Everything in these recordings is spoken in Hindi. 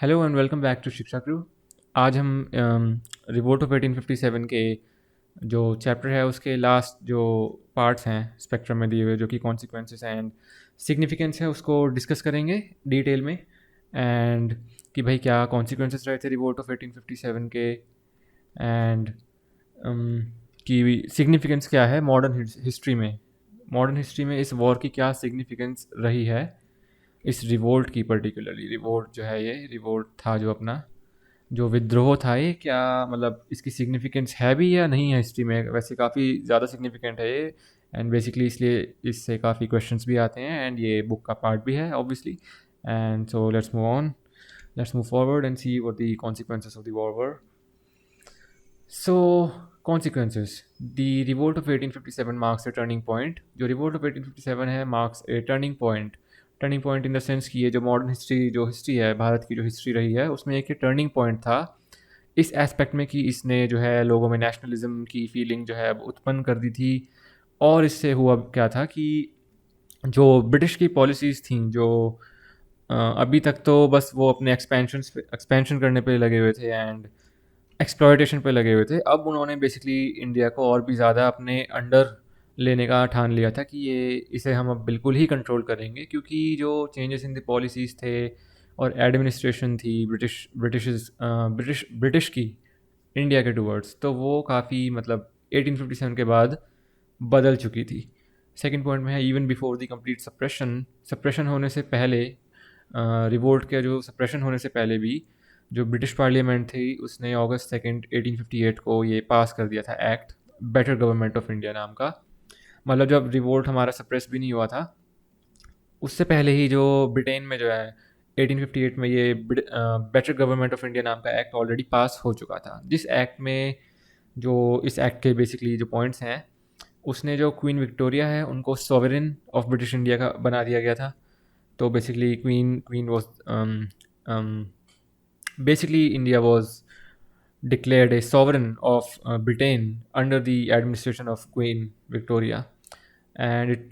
Hello and welcome back to Shiksha crew. आज हम रिवोल्ट ऑफ 1857 के जो चैप्टर है उसके लास्ट जो पार्ट्स हैं स्पेक्ट्रम में दिए हुए जो कि कॉन्सिक्वेंसेस एंड सिग्निफिकेंस है उसको डिस्कस करेंगे डिटेल में। एंड कि भाई क्या कॉन्सिक्वेंसेस रहे थे रिवोल्ट ऑफ 1857 के, एंड कि सिग्निफिकेंस क्या है मॉडर्न हिस्ट्री में इस वॉर की क्या सिग्निफिकेंस रही है, इस रिवोल्ट की पर्टिकुलरली। रिवोल्ट जो है, ये रिवोल्ट था जो अपना जो विद्रोह था, ये क्या मतलब इसकी सिग्निफिकेंस है भी या नहीं है हिस्ट्री में। वैसे काफ़ी ज़्यादा सिग्निफिकेंट है ये, एंड बेसिकली इसलिए इससे काफ़ी क्वेश्चंस भी आते हैं, एंड ये बुक का पार्ट भी है obviously. And so let's move forward and see what the consequences of the war were. So consequences, the revolt of 1857 marks a turning point। जो revolt of 1857 है marks a turning point in the sense कि ये जो मॉडर्न हिस्ट्री जो हिस्ट्री है, भारत की जो हिस्ट्री रही है, उसमें एक टर्निंग पॉइंट था इस एस्पेक्ट में कि इसने जो है लोगों में नेशनलिज्म की फीलिंग जो है अब उत्पन्न कर दी थी। और इससे हुआ क्या था कि जो ब्रिटिश की पॉलिसीज़ थी जो अभी तक तो बस वो अपने एक्सपेंशन करने पे लगे हुए थे एंड एक्सप्लॉयटेशन पे लगे हुए थे। अब उन्होंने बेसिकली इंडिया को और भी ज़्यादा अपने अंडर लेने का ठान लिया था कि ये इसे हम अब बिल्कुल ही कंट्रोल करेंगे, क्योंकि जो चेंजेस इन द पॉलिसीज़ थे और एडमिनिस्ट्रेशन थी ब्रिटिश की इंडिया के टूवर्ड्स, तो वो काफ़ी मतलब 1857 के बाद बदल चुकी थी। सेकंड पॉइंट में है even before the complete suppression होने से पहले, रिवोल्ट के जो सप्रेशन होने से पहले भी जो ब्रिटिश पार्लियामेंट थी उसने अगस्त 2 1858 को ये पास कर दिया था act better government of India नाम का। मतलब जब रिवोल्ट हमारा सप्रेस भी नहीं हुआ था, उससे पहले ही जो ब्रिटेन में जो है 1858 में ये बेटर गवर्नमेंट ऑफ इंडिया नाम का एक्ट ऑलरेडी पास हो चुका था, जिस एक्ट में जो इस एक्ट के बेसिकली जो पॉइंट्स हैं, उसने जो क्वीन विक्टोरिया है उनको सॉवरेन ऑफ ब्रिटिश इंडिया का बना दिया गया था। तो basically queen was basically India was declared a sovereign of Britain under the administration of Queen Victoria, and it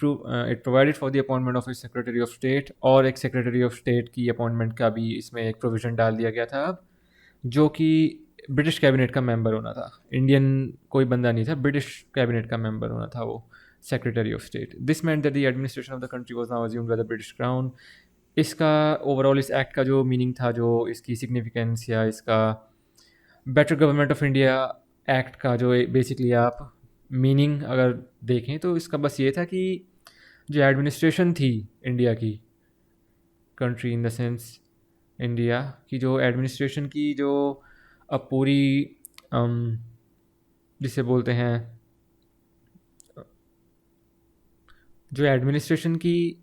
provided for the appointment of a secretary of state, और एक secretary of state की appointment का भी इसमें एक provision डाल दिया गया था अब, जो कि ब्रिटिश कैबिनेट का मेंबर होना था। इंडियन कोई बंदा नहीं था, ब्रिटिश कैबिनेट का मेंबर होना था वो secretary of state. This meant that the administration of the country was now assumed by the British crown। इसका ओवरऑल इस एक्ट का जो मीनिंग था, जो इसकी सिग्निफिकेंस या इसका better government of India act का जो बेसिकली आप मीनिंग अगर देखें तो इसका बस ये था कि जो एडमिनिस्ट्रेशन थी इंडिया की, country in the sense India की जो एडमिनिस्ट्रेशन की जो अब पूरी अम, जिसे बोलते हैं जो एडमिनिस्ट्रेशन की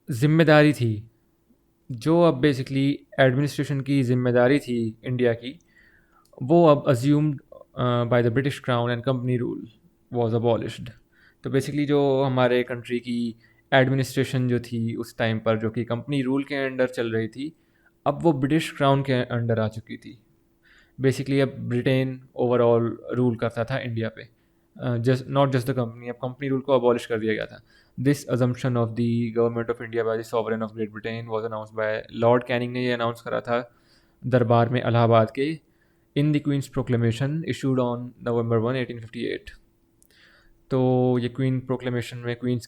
जिम्मेदारी थी, जो अब बेसिकली एडमिनिस्ट्रेशन की जिम्मेदारी थी इंडिया की, वो अब assumed bye the British crown and company rule was abolished. तो बेसिकली जो हमारे कंट्री की एडमिनिस्ट्रेशन जो थी उस टाइम पर, जो कि कंपनी रूल के अंडर चल रही थी, अब वो ब्रिटिश क्राउन के अंडर आ चुकी थी। बेसिकली अब ब्रिटेन ओवरऑल रूल करता था इंडिया पे, just not just the company. अब कंपनी रूल को अबॉलिश कर दिया गया था। This assumption of the government of India by the sovereign of Great Britain was announced by Lord Canning ने ये अनाउंस करा था दरबार में इलाहाबाद के, in the Queen's proclamation issued on November 1 1858। तो ये क्वीन प्रोक्लेमेशन में क्वीन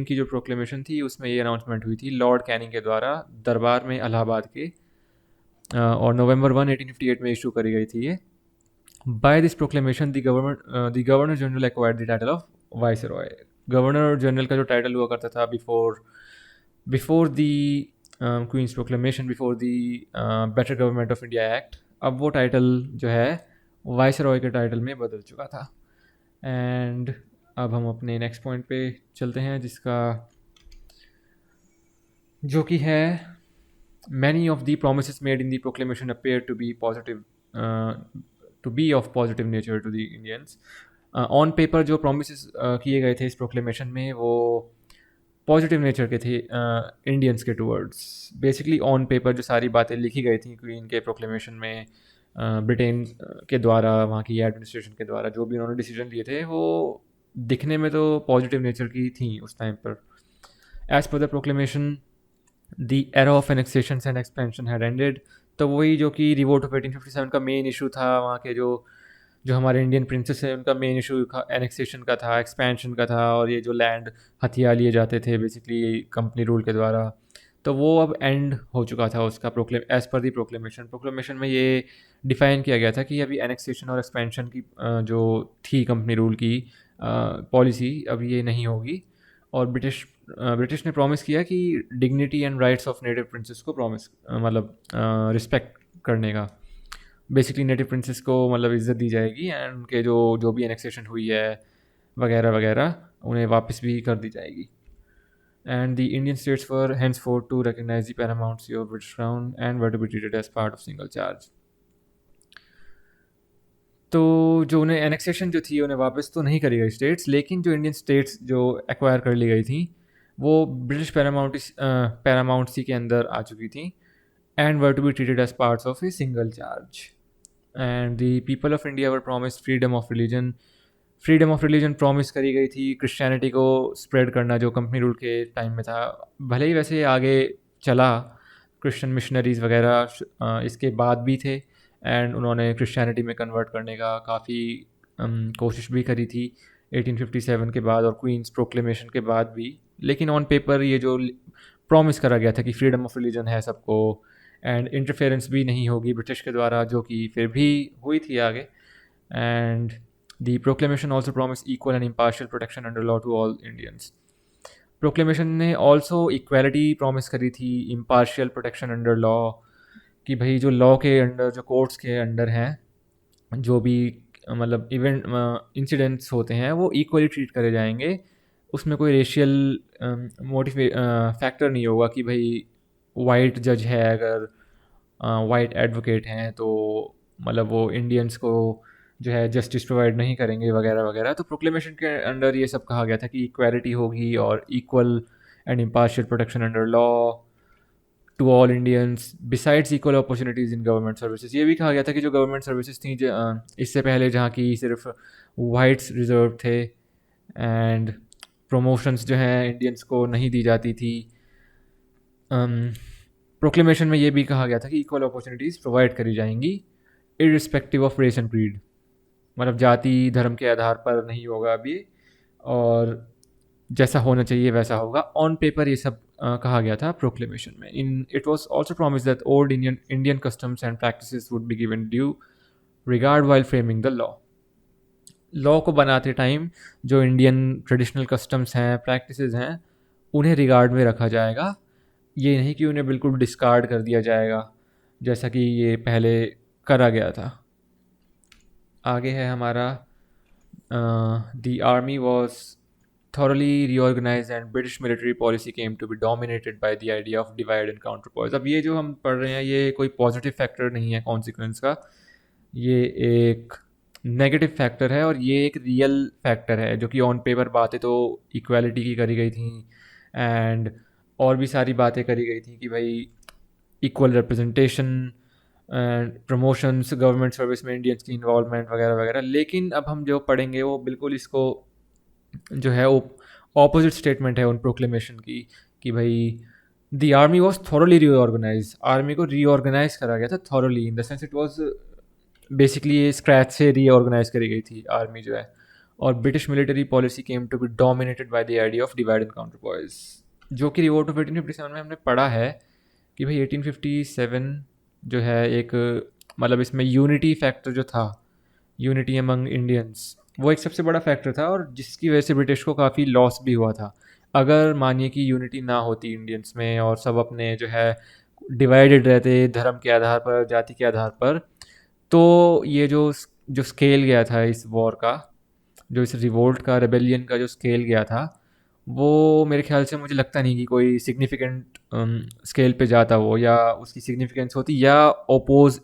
की जो प्रोक्लेमेशन थी उसमें ये अनाउंसमेंट हुई थी लॉर्ड कैनिंग के द्वारा दरबार में इलाहाबाद के, और नवंबर 1 1858 में इशू करी गई थी ये। By this proclamation the governor general acquired the title of viceroy. Governor general का जो टाइटल हुआ करता था before before the Queen's proclamation, before the better government of India act, अब वो टाइटल जो है वाइस रॉय के टाइटल में बदल चुका था। एंड अब हम अपने नेक्स्ट पॉइंट पे चलते हैं, जिसका जो कि है many of the promises made in the proclamation appear to be of positive nature to the Indians। On paper जो प्रोमिस किए गए थे इस प्रोक्लेमेशन में, वो पॉजिटिव नेचर के थे इंडियंस के टूवर्ड्स। बेसिकली ऑन पेपर जो सारी बातें लिखी गई थी क्वीन के प्रोक्लेमेशन में, ब्रिटेन के द्वारा, वहाँ की एडमिनिस्ट्रेशन के द्वारा जो भी उन्होंने डिसीजन लिए थे, वो दिखने में तो पॉजिटिव नेचर की थी उस टाइम पर। As per the proclamation, the era of annexation and expansion had ended. तो वही जो कि रिवोल्ट ऑफ 1857 का मेन इशू था, वहाँ के जो जो हमारे इंडियन प्रिंसेस हैं उनका मेन इशू एनेक्सेशन का था, एक्सपेंशन का था, और ये जो लैंड हथिया लिए जाते थे बेसिकली कंपनी रूल के द्वारा, तो वो अब एंड हो चुका था उसका। प्रोक्लेम एज़ पर दी प्रोक्लेमेशन में ये डिफ़ाइन किया गया था कि अभी एनेक्सेशन और एक्सपेंशन की जो थी कंपनी रूल की पॉलिसी, अब ये नहीं होगी। और ब्रिटिश ने प्रॉमिस किया कि dignity and rights of native princess को प्रॉमिस मतलब रिस्पेक्ट करने का। बेसिकली नेटिव प्रिंसेस को मतलब इज़्ज़त दी जाएगी, एंड उनके जो जो भी एनेक्सेशन हुई है वगैरह वगैरह उन्हें वापस भी कर दी जाएगी। And the Indian states were henceforth to recognize the paramountcy of British Crown and were to be treated as part of single charge। तो जो उन्हें एनेक्सेशन जो थी उन्हें वापस तो नहीं करी गई स्टेट्स, लेकिन जो इंडियन स्टेट्स जो एक्वायर कर ली गई थी वो ब्रिटिश पैरामाउंटसी के अंदर आ चुकी थी, and were to be treated as parts of a single charge. And the people of India were promise freedom of religion promise करी गई थी, क्रिश्चियनिटी को स्प्रेड करना जो कंपनी रूल के टाइम में था। भले ही वैसे आगे चला, क्रिश्चियन मिशनरीज़ वगैरह इसके बाद भी थे, एंड उन्होंने क्रिश्चियनिटी में कन्वर्ट करने का काफ़ी कोशिश भी करी थी 1857 के बाद और क्वींस प्रोक्लेमेशन के बाद भी। लेकिन ऑन पेपर ये जो प्रॉमिस करा गया था कि फ्रीडम ऑफ रिलीजन है सबको, एंड इंटरफेरेंस भी नहीं होगी ब्रिटिश के द्वारा, जो कि फिर भी हुई थी आगे। And the proclamation also promise equal and impartial protection under law to all Indians. Proclamation ने ऑल्सो इक्वालिटी प्रॉमिस करी थी, इम्पार्शियल प्रोटेक्शन अंडर लॉ, कि भाई जो लॉ के अंडर, जो कोर्ट्स के अंडर हैं, जो भी मतलब इवेंट इंसिडेंट्स होते हैं वो इक्वली ट्रीट करे जाएंगे। उसमें कोई रेशियल मोटिव फैक्टर नहीं होगा कि भाई वाइट जज है, अगर वाइट एडवोकेट हैं तो मतलब वो इंडियंस को जो है जस्टिस प्रोवाइड नहीं करेंगे वगैरह वगैरह। तो प्रोक्लेमेशन के अंडर ये सब कहा गया था कि इक्वालिटी होगी और equal and impartial protection under law to all Indians besides equal opportunities in government services. ये भी कहा गया था कि जो गवर्नमेंट सर्विसेज थी इससे पहले जहाँ की सिर्फ वाइट्स रिजर्व थे, एंड प्रमोशंस जो हैं इंडियंस को नहीं दी जाती थी। प्रोक्लेमेशन में ये भी कहा गया था कि इक्वल अपॉर्चुनिटीज़ प्रोवाइड करी जाएंगी irrespective of race and creed, मतलब जाति धर्म के आधार पर नहीं होगा अभी, और जैसा होना चाहिए वैसा होगा। ऑन पेपर ये सब कहा गया था प्रोक्लेमेशन में। In it was also promised that old Indian customs and practices would be given due regard while framing the law को बनाते टाइम जो इंडियन ट्रेडिशनल कस्टम्स हैं, प्रैक्टिसेस हैं, उन्हें रिगार्ड में रखा जाएगा। ये नहीं कि उन्हें बिल्कुल डिस्कार्ड कर दिया जाएगा जैसा कि ये पहले करा गया था। आगे है हमारा the army was thoroughly reorganized and British military policy came to be dominated by the idea of divide and counterpoise। अब ये जो हम पढ़ रहे हैं ये कोई पॉजिटिव फैक्टर नहीं है कॉन्सिक्वेंस का, ये एक नेगेटिव फैक्टर है, और ये एक रियल फैक्टर है जो कि ऑन पेपर बातें तो इक्वालिटी की करी गई थी, एंड और भी सारी बातें करी गई थी कि भाई equal representation and promotions government service में इंडियंस की इन्वॉल्वमेंट वगैरह वगैरह। लेकिन अब हम जो पढ़ेंगे वो बिल्कुल इसको जो है ऑपोजिट स्टेटमेंट है उन प्रोक्लेमेशन की, कि भाई the army was thoroughly reorganize, army को रीऑर्गेनाइज करा गया था thoroughly in the sense it was basically ये स्क्रैच से रीऑर्गेनाइज करी गई थी आर्मी जो है। और British military policy came to be dominated by the idea of divide and counterpoise, जो कि रिवोल्ट ऑफ 1857 में हमने पढ़ा है कि भाई 1857 जो है एक मतलब इसमें यूनिटी फैक्टर जो था, यूनिटी अमंग इंडियंस, वो एक सबसे बड़ा फैक्टर था, और जिसकी वजह से ब्रिटिश को काफ़ी लॉस भी हुआ था। अगर मानिए कि यूनिटी ना होती इंडियंस में और सब अपने जो है डिवाइडेड रहते धर्म के आधार पर, जाति के आधार पर, तो ये जो जो स्केल गया था इस वॉर का, जो इस रिवोल्ट का, रेबेलियन का जो स्केल गया था, वो मेरे ख्याल से मुझे लगता नहीं कि कोई सिग्निफिकेंट स्केल पे जाता वो, या उसकी सिग्निफिकेंस होती, या ओपोज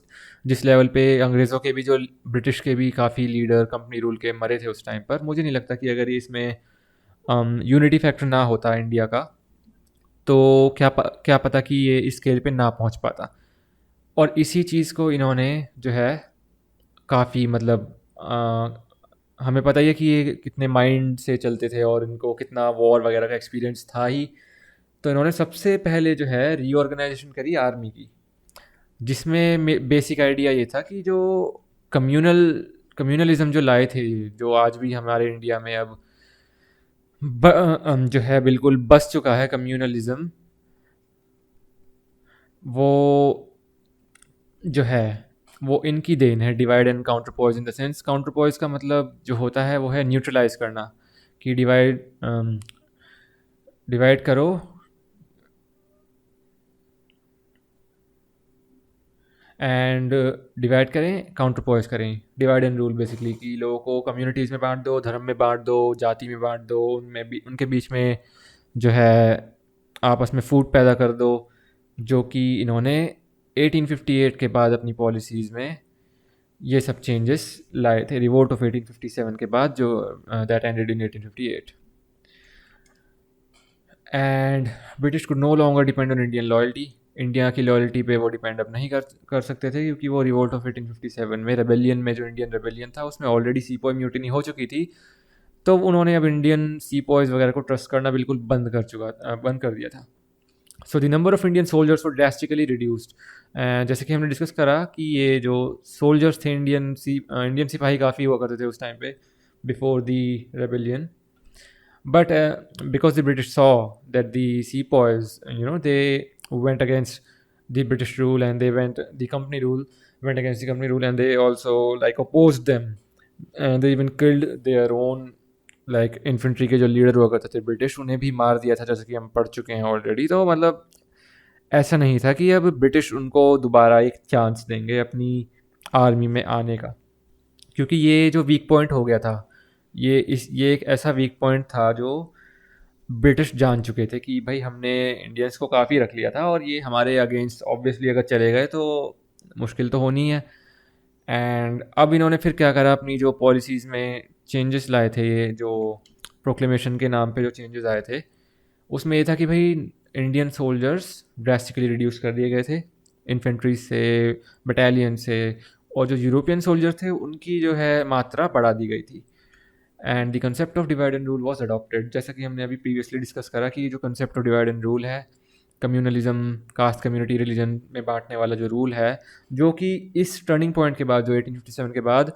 जिस लेवल पे अंग्रेज़ों के भी, जो ब्रिटिश के भी काफ़ी लीडर कंपनी रूल के मरे थे उस टाइम पर, मुझे नहीं लगता कि अगर इसमें यूनिटी फैक्टर ना होता इंडिया का तो क्या पता कि ये इस स्केल पे ना पहुंच पाता। और इसी चीज़ को इन्होंने जो है काफ़ी मतलब हमें पता ही है कि ये कितने माइंड से चलते थे और इनको कितना वॉर वगैरह का एक्सपीरियंस था ही, तो इन्होंने सबसे पहले जो है रीऑर्गेनाइजेशन करी आर्मी की, जिसमें बेसिक आइडिया ये था कि जो कम्युनल कम्युनलिज्म जो लाए थे, जो आज भी हमारे इंडिया में अब जो है बिल्कुल बस चुका है कम्युनलिज्म, वो जो है वो इनकी देन है। Divide and counterpoise in the sense, counterpoise का मतलब जो होता है वो है न्यूट्रलाइज करना, कि डिवाइड करो एंड डिवाइड करें, काउंटर पॉइज करें। डिवाइड एंड रूल बेसिकली कि लोगों को कम्युनिटीज़ में बांट दो, धर्म में बांट दो, जाति में बांट दो, उनमें भी उनके बीच में जो है आपस में फूट पैदा कर दो, जो कि इन्होंने 1858 के बाद अपनी पॉलिसीज़ में ये सब चेंजेस लाए थे, रिवोल्ट ऑफ 1857 के बाद, जो that ended in 1858। And British could no longer depend on Indian loyalty. India की लॉयल्टी पे वो डिपेंड अब नहीं कर सकते थे, क्योंकि वो रिवोल्ट ऑफ 1857 में रेबेलियन में, जो इंडियन रेबेलियन था, उसमें ऑलरेडी सीपॉय म्यूटिनी हो चुकी थी। तो उन्होंने अब इंडियन सीपॉयज़ वगैरह को ट्रस्ट करना बिल्कुल बंद कर दिया था। So the number of Indian soldiers were drastically reduced. जैसे कि हमने डिस्कस करा कि ये जो सोल्जर्स थे, इंडियन सिपाही काफ़ी हुआ करते थे उस टाइम पे, before the rebellion. But because the British saw that the sepoys, they went against the British rule, and the company rule went against the company rule, and they also like opposed them, and they even killed their own like infantry के जो लीडर हुआ करते थे ब्रिटिश, उन्हें भी मार दिया था, जैसे कि हम पढ़ चुके हैं ऑलरेडी। तो मतलब ऐसा नहीं था कि अब ब्रिटिश उनको दोबारा एक चांस देंगे अपनी आर्मी में आने का, क्योंकि ये जो वीक पॉइंट हो गया था, ये एक ऐसा वीक पॉइंट था जो ब्रिटिश जान चुके थे कि भाई हमने इंडियंस को काफ़ी रख लिया था, और ये हमारे अगेंस्ट ऑब्वियसली अगर चले गए तो मुश्किल तो होनी है। एंड अब इन्होंने फिर क्या करा, अपनी जो पॉलिसीज़ में चेंजेस लाए थे, ये जो प्रोक्लेमेशन के नाम पे जो चेंजेस आए थे, उसमें ये था कि भाई इंडियन सोल्जर्स ड्रास्टिकली रिड्यूस कर दिए गए थे इन्फेंट्री से, बटालियन से, और जो यूरोपियन सोल्जर थे उनकी जो है मात्रा बढ़ा दी गई थी। And the concept of divide and rule was adopted, जैसा कि हमने अभी प्रीवियसली डिस्कस करा कि जो concept of divide and rule है, कम्युनलिज्म, कास्ट, कम्युनिटी, रिलीजन में बांटने वाला जो रूल है, जो कि इस टर्निंग पॉइंट के बाद, जो 1857 के बाद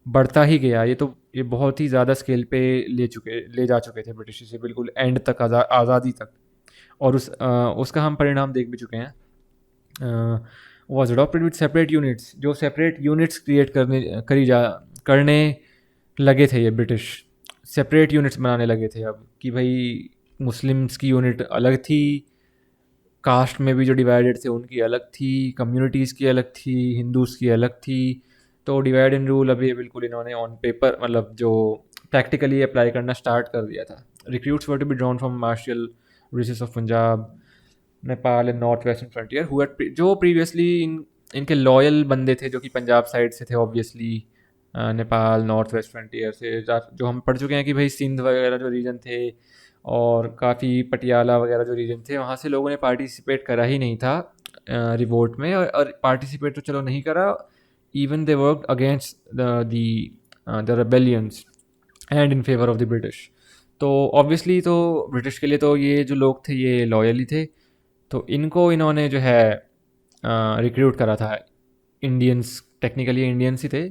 बढ़ता ही गया, ये बहुत ही ज़्यादा स्केल पे ले जा चुके थे ब्रिटिश से, बिल्कुल एंड तक, आज़ादी तक। और उसका हम परिणाम देख भी चुके हैं। Was adopted with separate units, जो सेपरेट यूनिट्स क्रिएट करने लगे थे ये ब्रिटिश, सेपरेट यूनिट्स बनाने लगे थे अब, कि भाई मुस्लिम्स की यूनिट अलग थी, कास्ट में भी जो डिवाइडेड थे उनकी अलग थी, कम्युनिटीज़ की अलग थी, हिंदूज़ की अलग थी। तो डिवाइड एंड रूल अभी बिल्कुल इन्होंने ऑन पेपर, मतलब जो प्रैक्टिकली अप्लाई करना स्टार्ट कर दिया था। Recruits were to be drawn from martial races of Punjab, Nepal and north western frontier, जो प्रीवियसली इनके लॉयल बंदे थे, जो कि पंजाब साइड से थे obviously, Nepal north west frontier से, जो हम पढ़ चुके हैं कि भाई सिंध वगैरह जो रीजन थे, और काफ़ी पटियाला वगैरह जो रीजन थे, वहाँ से लोगों ने पार्टिसिपेट करा ही नहीं था रिवोल्ट में, और पार्टिसिपेट तो चलो नहीं करा, even they work against the rebellions and in favour of the British. तो ऑब्वियसली तो ब्रिटिश के लिए तो ये जो लोग थे ये लॉयल ही थे, तो इनको इन्होंने जो है रिक्रूट करा था। इंडियंस, टेक्निकली इंडियंस ही थे,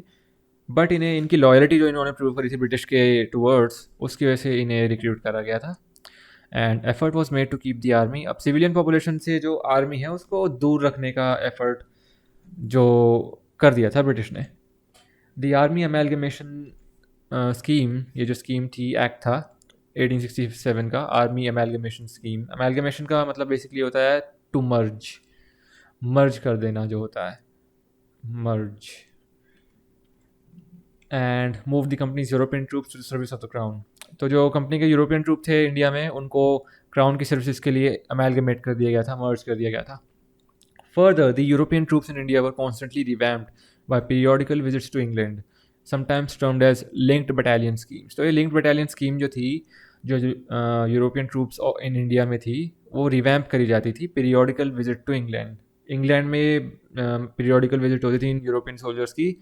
बट इन्हें इनकी लॉयल्टी जो इन्होंने प्रूव करी थी ब्रिटिश के टूवर्ड्स, उसकी वजह से इन्हें रिक्रूट करा गया था। And effort was made to keep the army, अब सिविलियन पॉपुलेशन से जो आर्मी है उसको दूर रखने का एफर्ट जो कर दिया था ब्रिटिश ने। द आर्मी अमेलगमेशन स्कीम, ये जो स्कीम थी, एक्ट था 1867 का, आर्मी अमेलगमेशन स्कीम। अमेलगमेशन का मतलब बेसिकली होता है टू मर्ज कर देना, जो होता है merge, and move the company's European troops to service of the crown. तो जो कंपनी के यूरोपियन ट्रूप थे इंडिया में, उनको क्राउन की सर्विसेज के लिए अमेलगमेट कर दिया गया था, मर्ज कर दिया गया था। Further the European troops in India were constantly revamped by periodical visits to England, sometimes termed as linked battalion schemes. तो ये लिंक्ड बटालियन स्कीम जो थी, जो यूरोपियन ट्रूप्स इन इंडिया में थी, वो रिवैम्प करी जाती थी periodical visit to England. England में पीरियोडिकल विजिट होती थी इन यूरोपियन सोल्जर्स की,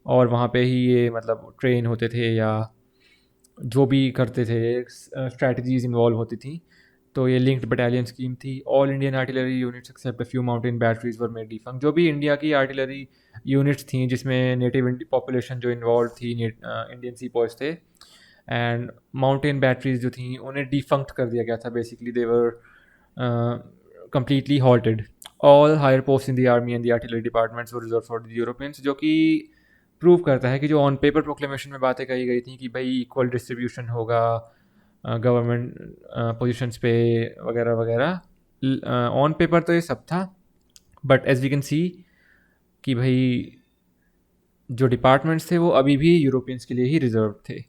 और वहाँ पे ही ये मतलब ट्रेन होते थे, या जो भी करते थे, स्ट्रैटेजीज इन्वॉल्व होती थी। तो ये लिंक्ड बटालियन स्कीम थी। All Indian artillery units except a few mountain batteries were made defunct. जो भी इंडिया की आर्टिलरी यूनिट्स थी जिसमें नेटिव पॉपुलेशन जो इन्वॉल्व थी, इंडियन सी फौज थे, एंड माउंटेन बैटरीज जो थी उन्हें डिफंक्ट कर दिया गया था। Basically they were completely halted. All higher posts in the army and the artillery departments were reserved for the Europeans, जो कि प्रूव करता है कि जो ऑन पेपर प्रोक्लेमेशन में बातें कही गई थी कि भाई इक्वल डिस्ट्रीब्यूशन होगा गवर्नमेंट पोजीशंस पे वगैरह वगैरह, ऑन पेपर तो ये सब था, but as we can see कि भाई जो डिपार्टमेंट्स थे वो अभी भी यूरोपियंस के लिए ही रिजर्व थे।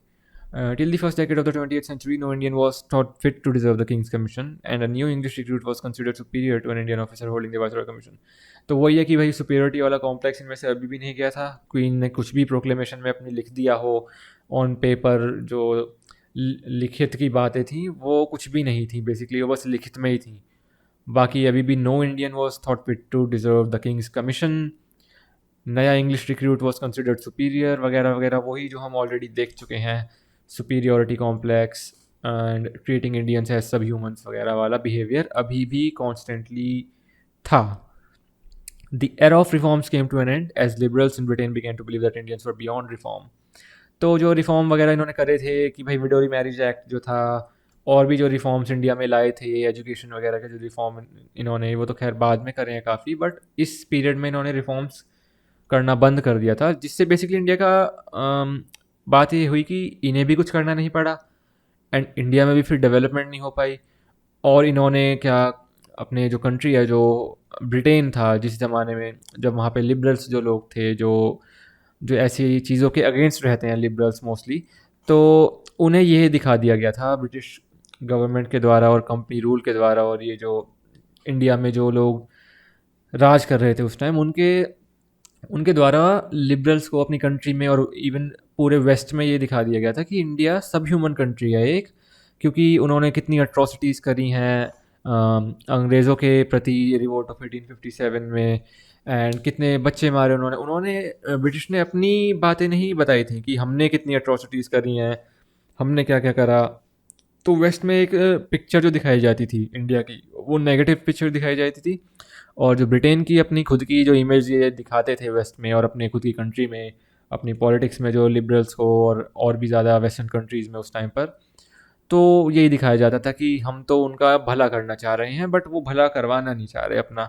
Till the first decade of the 20th century, no Indian was thought fit to deserve the King's Commission, and a new English recruit was considered superior to an Indian officer holding the Viceroy Commission. तो वही है कि भाई सुपीरियरिटी वाला कॉम्प्लेक्स इनमें से अभी भी नहीं गया था। क्वीन ने कुछ भी प्रोक्लेमेशन में अपनी लिख दिया हो ऑन पेपर, जो लिखित की बातें थी वो कुछ भी नहीं थी, बेसिकली वो बस लिखित में ही थी। बाकी अभी भी no Indian was thought fit to deserve the king's commission, नया English recruit was considered superior वगैरह वगैरह, वही जो हम ऑलरेडी देख चुके हैं, superiority complex and treating Indians as sub humans वगैरह वाला बिहेवियर अभी भी कॉन्स्टेंटली था। The era of reforms came to an end as liberals in Britain began to believe that Indians were beyond reform. तो जो रिफॉर्म वगैरह इन्होंने करे थे कि भाई विडोरी मैरिज एक्ट जो था, और भी जो रिफॉर्म्स इंडिया में लाए थे, एजुकेशन वगैरह के जो रिफॉर्म इन्होंने, वो तो खैर बाद में करे हैं काफ़ी, बट इस पीरियड में इन्होंने रिफॉर्म्स करना बंद कर दिया था, जिससे बेसिकली इंडिया का बात ये हुई कि इन्हें भी कुछ करना नहीं पड़ा एंड इंडिया में भी फिर डेवलपमेंट नहीं हो पाई। और इन्होंने क्या, अपने जो कंट्री है, जो ब्रिटेन था जिस ज़माने में, जब वहाँ पे लिबरल्स जो लोग थे, जो जो ऐसी चीज़ों के अगेंस्ट रहते हैं लिबरल्स मोस्टली, तो उन्हें ये दिखा दिया गया था ब्रिटिश गवर्नमेंट के द्वारा और कंपनी रूल के द्वारा, और ये जो इंडिया में जो लोग राज कर रहे थे उस टाइम, उनके उनके द्वारा लिबरल्स को अपनी कंट्री में और इवन पूरे वेस्ट में ये दिखा दिया गया था कि इंडिया सब ह्यूमन कंट्री है एक, क्योंकि उन्होंने कितनी अट्रॉसिटीज़ करी हैं अंग्रेज़ों के प्रति रिवोल्ट ऑफ 1857 में, एंड कितने बच्चे मारे उन्होंने उन्होंने ब्रिटिश ने अपनी बातें नहीं बताई थी कि हमने कितनी अट्रॉसिटीज़ करी हैं, हमने क्या क्या करा। तो वेस्ट में एक पिक्चर जो दिखाई जाती थी इंडिया की, वो नेगेटिव पिक्चर दिखाई जाती थी, और जो ब्रिटेन की अपनी खुद की जो इमेज ये दिखाते थे वेस्ट में और अपने खुद की कंट्री में, अपनी पॉलिटिक्स में जो लिबरल्स को और भी ज़्यादा वेस्टर्न कंट्रीज़ में उस टाइम पर, तो यही दिखाया जाता था कि हम तो उनका भला करना चाह रहे हैं, बट वो भला करवाना नहीं चाह रहे अपना।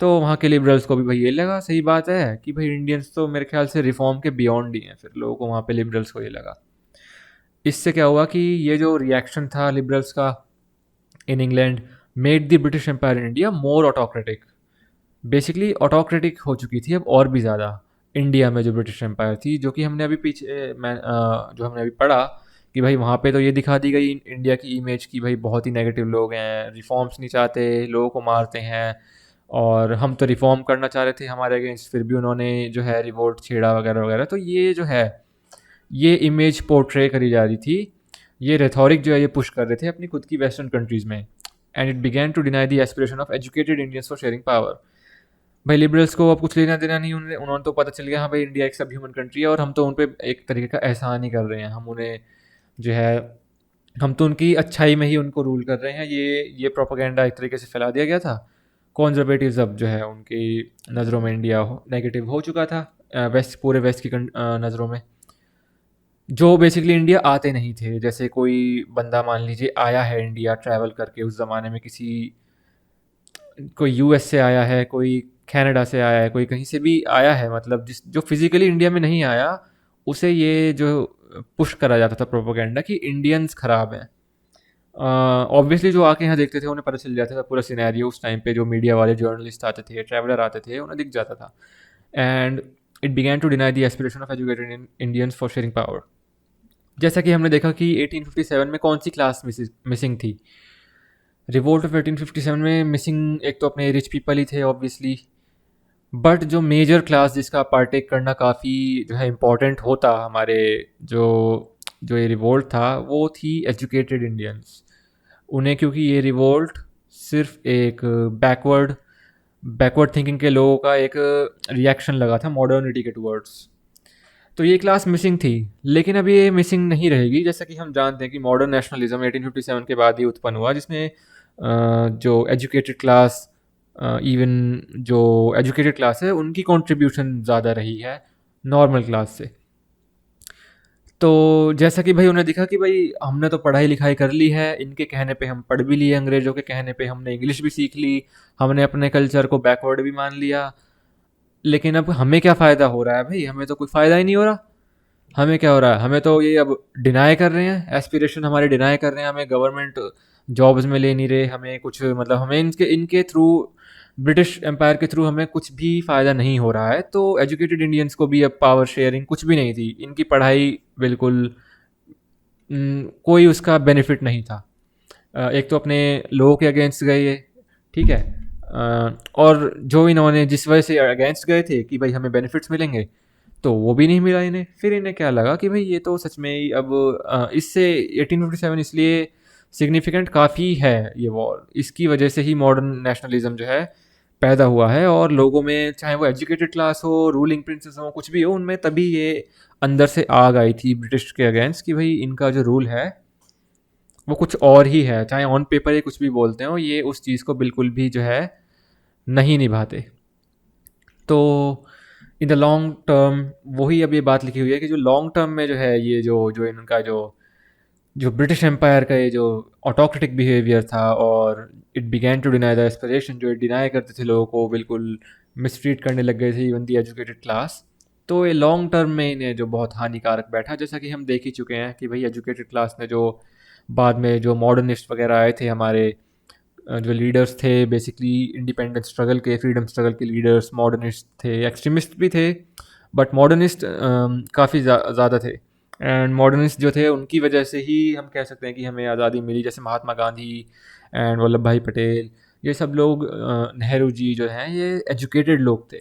तो वहाँ के लिबरल्स को भी भाई ये लगा, सही बात है कि भाई इंडियंस तो मेरे ख्याल से रिफॉर्म के बियॉन्ड ही हैं, फिर लोगों को वहाँ पे लिबरल्स को ये लगा। इससे क्या हुआ कि ये जो रिएक्शन था लिबरल्स का in England made the British empire in India more autocratic. Basically autocratic हो चुकी थी अब और भी ज़्यादा इंडिया में जो ब्रिटिश एम्पायर थी, जो कि हमने अभी पीछे जो हमने अभी पढ़ा कि भाई वहाँ पे तो ये दिखा दी गई इंडिया की इमेज कि भाई बहुत ही नेगेटिव लोग हैं, रिफॉर्म्स नहीं चाहते, लोगों को मारते हैं, और हम तो रिफॉर्म करना चाह रहे थे हमारे अगेंस्ट, फिर भी उन्होंने जो है रिवोल्ट छेड़ा वगैरह वगैरह। तो ये जो है ये इमेज पोर्ट्रे करी जा रही थी, ये रेथोरिक जो है ये पुश कर रहे थे अपनी खुद की वेस्टर्न कंट्रीज़ में, and it began to deny the aspiration of educated Indians for sharing power. भाई लिबरल्स को अब कुछ लेना देना नहीं, उन्होंने तो पता चल गया हाँ भाई इंडिया एक सब ह्यूमन कंट्री है और हम तो उन पर एक तरीके का एहसान ही कर रहे हैं, हम उन्हें जो है, हम तो उनकी अच्छाई में ही उनको रूल कर रहे हैं। ये प्रोपागेंडा एक तरीके से फैला दिया गया था। कॉन्जर्वेटिव्स अब जो है उनकी नज़रों में इंडिया नेगेटिव हो चुका था, वेस्ट पूरे वेस्ट की नज़रों में, जो बेसिकली इंडिया आते नहीं थे। जैसे कोई बंदा मान लीजिए आया है इंडिया ट्रैवल करके उस ज़माने में, किसी कोई यूएस से आया है, कोई कनाडा से आया है, कोई कहीं से भी आया है, मतलब जिस जो फिज़िकली इंडिया में नहीं आया, उसे ये जो पुश करा जाता था प्रोपोगेंडा कि इंडियंस ख़राब हैं। ऑब्वियसली जो आके यहाँ देखते थे उन्हें पता चल जाता था पूरा सिनेरियो उस टाइम पे, जो मीडिया वाले जर्नलिस्ट आते थे, ट्रैवलर आते थे, उन्हें दिख जाता था। And it began to deny the aspiration of educated Indians for sharing power. जैसा कि हमने देखा कि 1857 में कौन सी क्लास मिसिंग थी। रिवोल्ट ऑफ 1857 में मिसिंग एक तो अपने रिच पीपल ही थे ऑब्वियसली, बट जो मेजर क्लास जिसका पार्टेक करना काफ़ी जो है इम्पॉर्टेंट होता हमारे जो जो ये रिवोल्ट था, वो थी एजुकेटेड इंडियंस। उन्हें क्योंकि ये रिवोल्ट सिर्फ एक बैकवर्ड थिंकिंग के लोगों का एक रिएक्शन लगा था मॉडर्निटी के टूवर्ड्स, तो ये क्लास मिसिंग थी। लेकिन अब ये मिसिंग नहीं रहेगी, जैसा कि हम जानते हैं कि मॉडर्न नेशनलिज्म 1857 के बाद ही उत्पन्न हुआ, जिसमें जो एजुकेटेड क्लास, इवन जो एजुकेटेड क्लास है उनकी कंट्रीब्यूशन ज़्यादा रही है नॉर्मल क्लास से। तो जैसा कि भाई उन्हें दिखा कि भाई हमने तो पढ़ाई लिखाई कर ली है, इनके कहने पे हम पढ़ भी लिए, अंग्रेज़ों के कहने पे हमने इंग्लिश भी सीख ली, हमने अपने कल्चर को बैकवर्ड भी मान लिया, लेकिन अब हमें क्या फ़ायदा हो रहा है भाई? हमें तो कोई फ़ायदा ही नहीं हो रहा। हमें क्या हो रहा है? हमें तो ये अब डिनाई कर रहे हैं, एस्पिरेशन हमारे डिनाई कर रहे हैं, हमें गवर्नमेंट जॉब्स में ले नहीं रहे, हमें कुछ मतलब हमें इनके इनके थ्रू, ब्रिटिश एम्पायर के थ्रू हमें कुछ भी फ़ायदा नहीं हो रहा है। तो एजुकेटेड इंडियंस को भी अब पावर शेयरिंग कुछ भी नहीं थी, इनकी पढ़ाई बिल्कुल कोई उसका बेनिफिट नहीं था। एक तो अपने लोगों के अगेंस्ट गए ये, ठीक है, और जो इन्होंने जिस वजह से अगेंस्ट गए थे कि भाई हमें बेनिफिट्स मिलेंगे, तो वो भी नहीं मिला इन्हें। फिर इन्हें क्या लगा कि भाई ये तो सच में ही अब इससे 1857 इसलिए सिग्निफिकेंट काफ़ी है ये वॉर, इसकी वजह से ही मॉडर्न नेशनलिज्म जो है पैदा हुआ है, और लोगों में चाहे वो एजुकेटेड क्लास हो, रूलिंग प्रिंसेस हो, कुछ भी हो, उनमें तभी ये अंदर से आग आई थी ब्रिटिश के अगेंस्ट कि भाई इनका जो रूल है वो कुछ और ही है, चाहे ऑन पेपर ये कुछ भी बोलते हो, ये उस चीज़ को बिल्कुल भी जो है नहीं निभाते। तो इन द लॉन्ग टर्म वही अब ये बात लिखी हुई है कि जो लॉन्ग टर्म में जो है ये जो जो इनका जो जो ब्रिटिश एम्पायर का ये जो ऑटोक्रेटिक बिहेवियर था, और it began to deny the aspiration, जो डिनाई करते थे लोगों को, बिल्कुल मिसट्रीट करने लग गए थे इवन दी एजुकेटेड क्लास। तो ये लॉन्ग टर्म में इन्हें जो बहुत हानिकारक बैठा, जैसा कि हम देख ही चुके हैं कि भाई एजुकेटेड क्लास ने जो बाद में जो मॉडर्निस्ट वगैरह आए थे हमारे, जो लीडर्स थे बेसिकली इंडिपेंडेंस स्ट्रगल के, फ्रीडम स्ट्रगल के लीडर्स, मॉडर्निस्ट थे, एक्सट्रीमिस्ट भी थे, बट मॉडर्निस्ट काफ़ी ज़्यादा थे। एंड मॉडर्निस्ट जो थे उनकी वजह से ही हम कह सकते हैं कि हमें आज़ादी मिली, जैसे महात्मा गांधी एंड वल्लभ भाई पटेल, ये सब लोग, नेहरू जी जो हैं, ये एजुकेटेड लोग थे।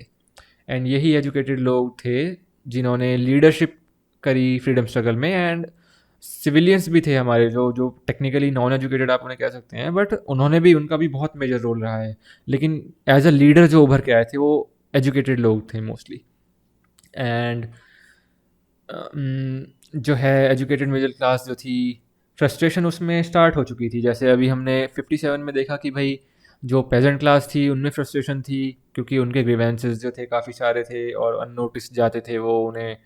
एंड यही एजुकेटेड लोग थे जिन्होंने लीडरशिप करी फ्रीडम स्ट्रगल में। एंड सिविलियंस भी थे हमारे, जो जो टेक्निकली नॉन एजुकेटेड आप उन्हें कह सकते हैं, बट उन्होंने भी, उनका भी बहुत मेजर रोल रहा है। लेकिन एज अ लीडर जो उभर के आए थे वो एजुकेटेड लोग थे मोस्टली। एंड जो है एजुकेटेड मिडिल क्लास जो थी, फ्रस्ट्रेशन उसमें स्टार्ट हो चुकी थी। जैसे अभी हमने 57 में देखा कि भाई जो पेजेंट क्लास थी उनमें फ्रस्ट्रेशन थी, क्योंकि उनके ग्रीवेंसेस जो थे काफ़ी सारे थे और अननोटिस जाते थे वो, उन्हें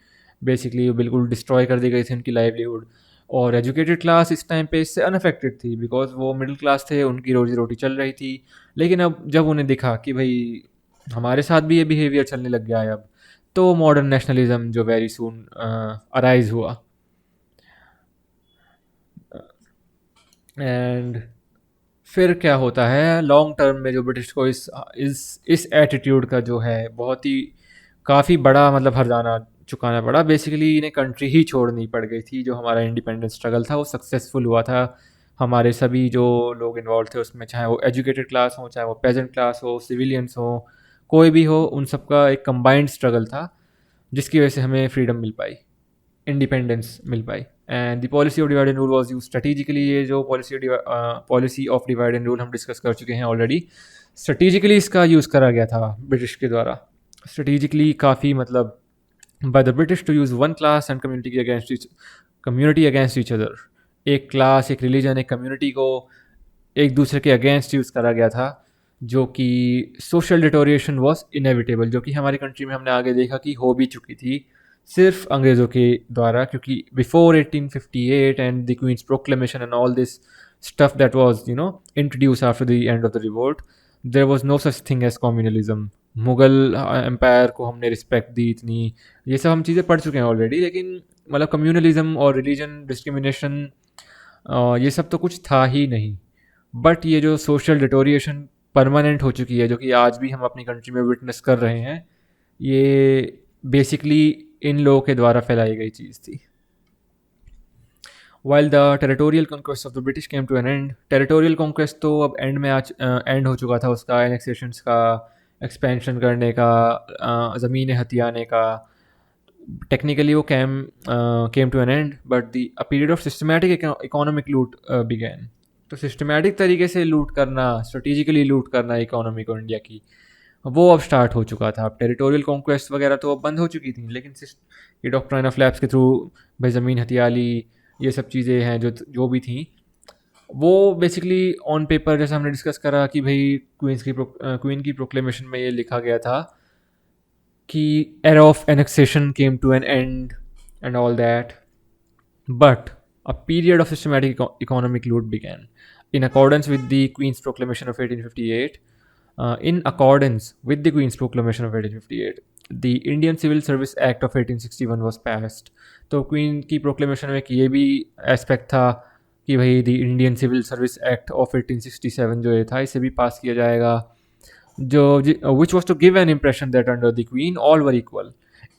बेसिकली बिल्कुल डिस्ट्रॉय कर दी गई थी उनकी लाइवलीहुड। और एजुकेटेड क्लास इस टाइम पे इससे अनअफेक्टेड थी, बिकॉज वो मिडिल क्लास थे, उनकी रोजी रोटी चल रही थी। लेकिन अब जब उन्हें दिखा कि भाई हमारे साथ भी ये बिहेवियर चलने लग गया है अब, तो मॉडर्न नेशनलिज्म जो वेरी सून अराइज हुआ। एंड फिर क्या होता है लॉन्ग टर्म में, जो ब्रिटिश को इस एटीट्यूड का जो है बहुत ही काफ़ी बड़ा मतलब हर्जाना चुकाना पड़ा। बेसिकली इन्हें कंट्री ही छोड़नी पड़ गई थी। जो हमारा इंडिपेंडेंस स्ट्रगल था वो सक्सेसफुल हुआ था, हमारे सभी जो लोग इन्वॉल्व थे उसमें, चाहे वो एजुकेटेड क्लास हो, चाहे वो पेजेंट क्लास हो, सिविलियंस हो, कोई भी हो, उन सबका एक कंबाइंड स्ट्रगल था जिसकी वजह से हमें freedom mill pi, independence mill pi. And the policy of divide and rule was use strategically. ये जो policy of divide and rule हम डिस्कस कर चुके हैं ऑलरेडी, स्ट्रेटेजिकली इसका यूज़ करा गया था ब्रिटिश के द्वारा। स्ट्रेटेजिकली काफ़ी मतलब, by the British to use one class and community against each other. एक क्लास, एक रिलीजन, एक कम्युनिटी को एक दूसरे के अगेंस्ट यूज़ करा गया था, जो कि सोशल डिटोरिएशन वॉज इनएविटेबल, जो कि हमारी कंट्री में हमने आगे देखा कि हो भी चुकी थी सिर्फ अंग्रेज़ों के द्वारा। क्योंकि before 1858 and the Queen's proclamation and all this stuff that was introduce after the end of the revolt, there was no such thing as communalism. Mughal empire को हमने रिस्पेक्ट दी इतनी, ये सब हम चीज़ें पढ़ चुके हैं ऑलरेडी। लेकिन मतलब कम्युनलिज्म और रिलीजन डिस्क्रिमिनेशन, ये सब तो कुछ था ही नहीं। बट ये जो सोशल डिटोरिएशन परमानेंट हो चुकी है, जो कि आज भी हम अपनी कंट्री में विटनेस कर रहे हैं, ये बेसिकली इन लोगों के द्वारा फैलाई गई चीज़ थी। While the territorial conquest of the British came to an end, territorial conquest तो अब एंड में आज एंड हो चुका था उसका, एनेक्सेशंस का, एक्सपेंशन करने का, ज़मीनें हथियाने का। टेक्निकली वो came to an end, but the a period of systematic economic loot began. तो सिस्टमैटिक तरीके से लूट करना, स्ट्रेटिजिकली लूट करना इकोनॉमी को इंडिया की, वो अब स्टार्ट हो चुका था। अब टेरिटोरियल कॉन्क्वेस्ट वगैरह तो अब बंद हो चुकी थी, लेकिन ये डॉक्ट्राइन ऑफ लैप्स के थ्रू भाई ज़मीन हथिया ली, ये सब चीज़ें हैं जो जो भी थी, वो बेसिकली ऑन पेपर जैसा हमने डिस्कस करा कि भाई क्वीन की प्रोक्लेमेशन में ये लिखा गया था कि era of annexation came to an end and all that. But a period of systematic economic loot began. In accordance with the Queen's Proclamation of 1858, the Indian Civil Service Act of 1861 was passed. तो क्वीन की प्रोक्लेमेशन में एक ये भी एस्पेक्ट था कि भाई the Indian civil service act of 1867 जो ये था इसे भी पास किया जाएगा, जो which was to give an impression that under the queen all were equal